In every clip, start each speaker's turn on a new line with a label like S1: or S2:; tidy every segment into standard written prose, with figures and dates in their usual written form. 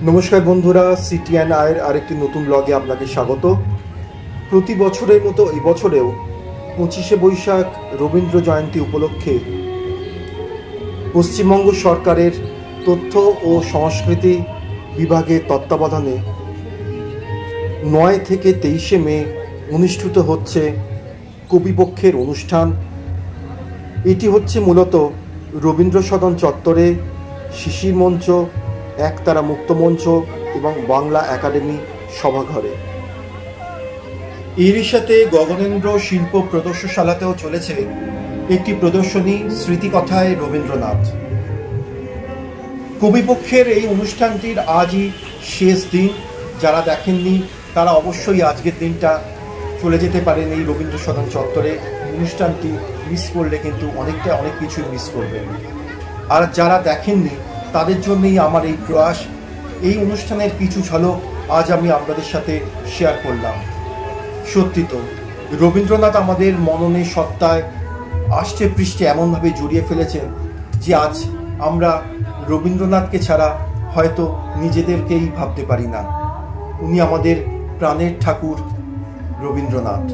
S1: নমস্কার বন্ধুরা, সিটিএন আয়ের আরেকটি নতুন ব্লগে আপনাকে স্বাগত। প্রতি বছরের মতো এই বছরেও 25শে বৈশাখ রবীন্দ্র জয়ন্তী উপলক্ষে পশ্চিমবঙ্গ সরকারের তথ্য ও সংস্কৃতি বিভাগের তত্ত্বাবধানে 9 থেকে 23শে মে অনুষ্ঠিত হচ্ছে কবিপক্ষের অনুষ্ঠান। এটি হচ্ছে মূলত রবীন্দ্র সদন চত্বরে শিশির মঞ্চ, একতারা মুক্ত মঞ্চ এবং বাংলা একাডেমি সভাঘরে। এরই সাথে গগনেন্দ্র শিল্প প্রদর্শনশালাতেও চলেছে একটি প্রদর্শনী স্মৃতিকথায় রবীন্দ্রনাথ। কবিপক্ষের এই অনুষ্ঠানটির আজই শেষ দিন। যারা দেখেননি তারা অবশ্যই আজকের দিনটা চলে যেতে পারেন এই রবীন্দ্র সদন চত্বরে। অনুষ্ঠানটি মিস করলে কিন্তু অনেক কিছুই মিস করবেন। আর যারা দেখেননি তাদের জন্যই আমার এই প্রয়াস। এই অনুষ্ঠানের কিছু ঝলক আজ আমি আপনাদের সাথে শেয়ার করলাম। সত্যি তো রবীন্দ্রনাথ আমাদের মননে সত্তায় আষ্টে পৃষ্ঠে এমনভাবে জড়িয়ে ফেলেছেন যে আজ আমরা রবীন্দ্রনাথকে ছাড়া হয়তো নিজেদেরকেই ভাবতে পারি না। উনি আমাদের প্রাণের ঠাকুর রবীন্দ্রনাথ।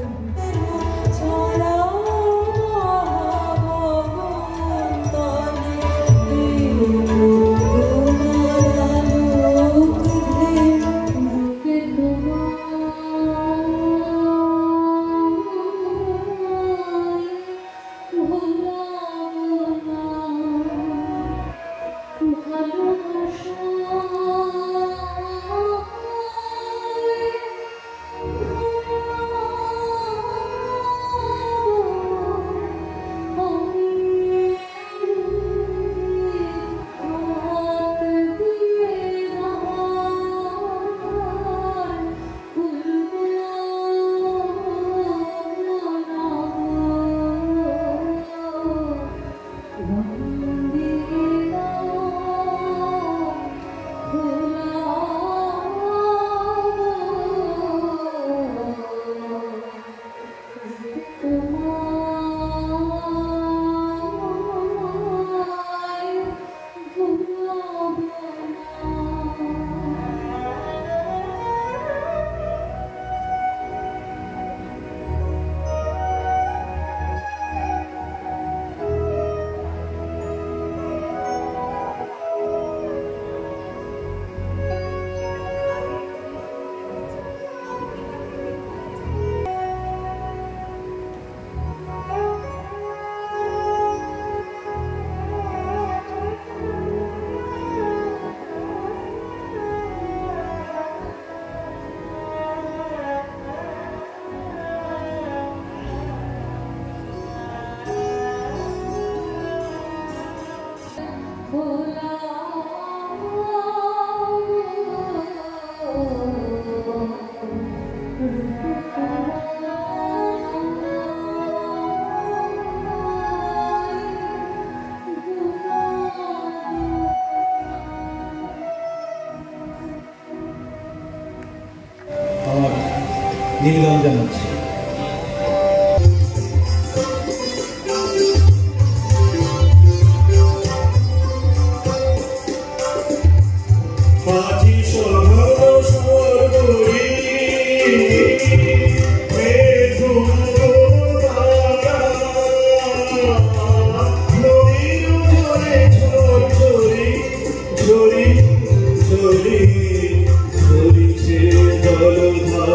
S2: নীলগান জানাচ্ছি।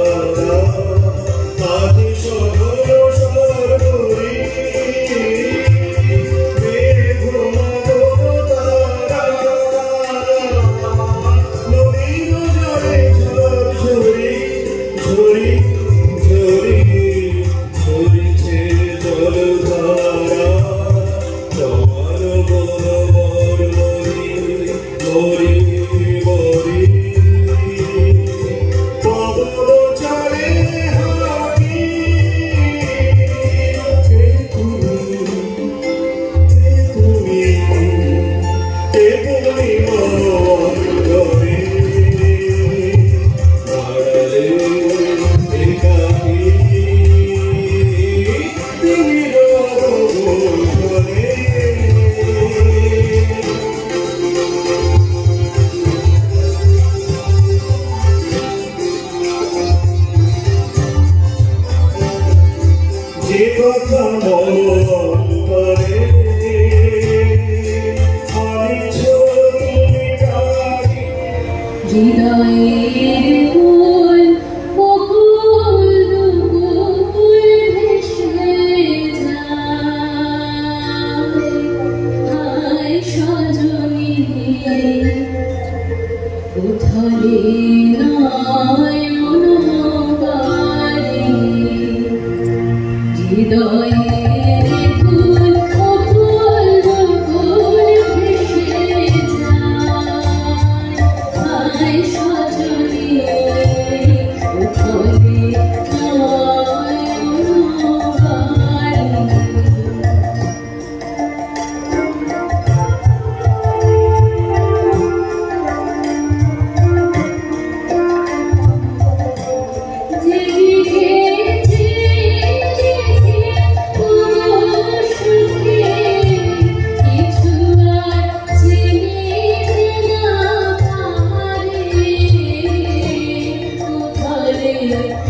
S3: জলধারা
S2: তোমারি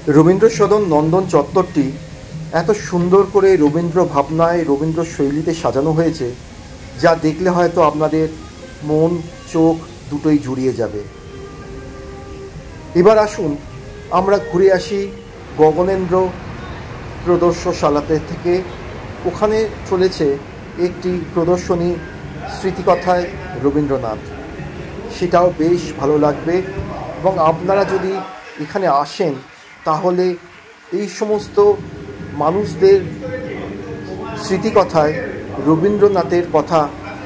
S1: রবীন্দ্র সদন নন্দন চত্বরটি এত সুন্দর করে রবীন্দ্র ভাবনায় রবীন্দ্র শৈলীতে সাজানো হয়েছে, যা দেখলে হয়তো আপনাদের মন চোখ দুটোই জুড়িয়ে যাবে। এবার আসুন আমরা ঘুরে আসি গগনেন্দ্র প্রদর্শনশালাতে থেকে। ওখানে চলেছে একটি প্রদর্শনী স্মৃতিকথায় রবীন্দ্রনাথ, সেটাও বেশ ভালো লাগবে। এবং আপনারা যদি এখানে আসেন তাহলে এই সমস্ত মানুষদের স্মৃতিকথায় রবীন্দ্রনাথের কথা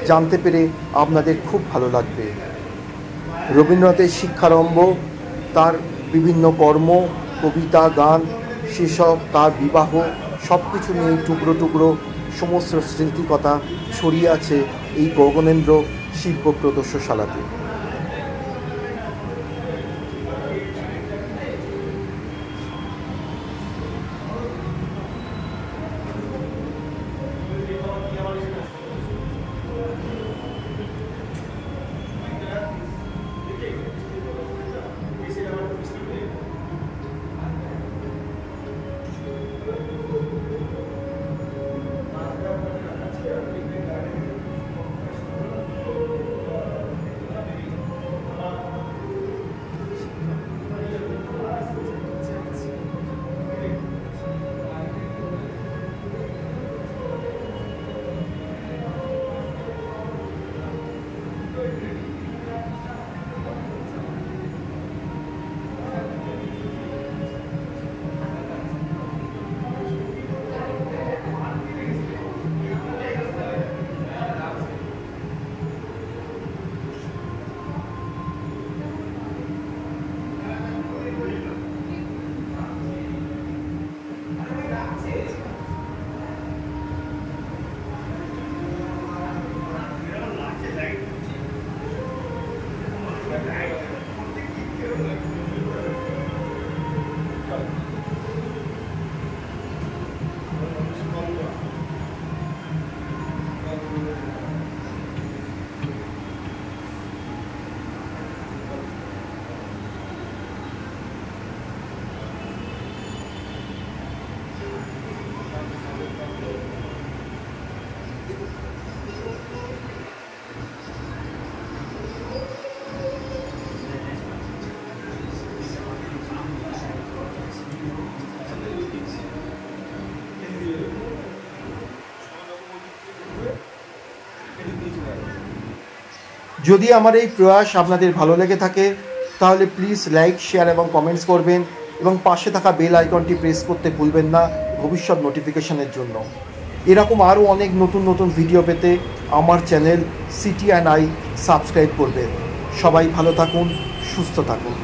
S1: জানতে পেরে আপনাদের খুব ভালো লাগবে। রবীন্দ্রনাথের শিক্ষারম্ভ, তার বিভিন্ন কর্ম, কবিতা, গান, সেসব, তার বিবাহ, সব কিছু নিয়ে টুকরো টুকরো সমস্ত স্মৃতিকথা ছড়িয়ে আছে এই গগনেন্দ্র শিল্প প্রদর্শনশালাতে। যদি আমার এই প্রয়াস আপনাদের ভালো লেগে থাকে তাহলে প্লিজ লাইক, শেয়ার এবং কমেন্টস করবেন এবং পাশে থাকা বেল আইকনটি প্রেস করতে ভুলবেন না ভবিষ্যৎ নোটিফিকেশনের জন্য। এরকম আরও অনেক নতুন নতুন ভিডিও পেতে আমার channel city and I subscribe করবেন। সবাই ভালো থাকুন, সুস্থ থাকুন।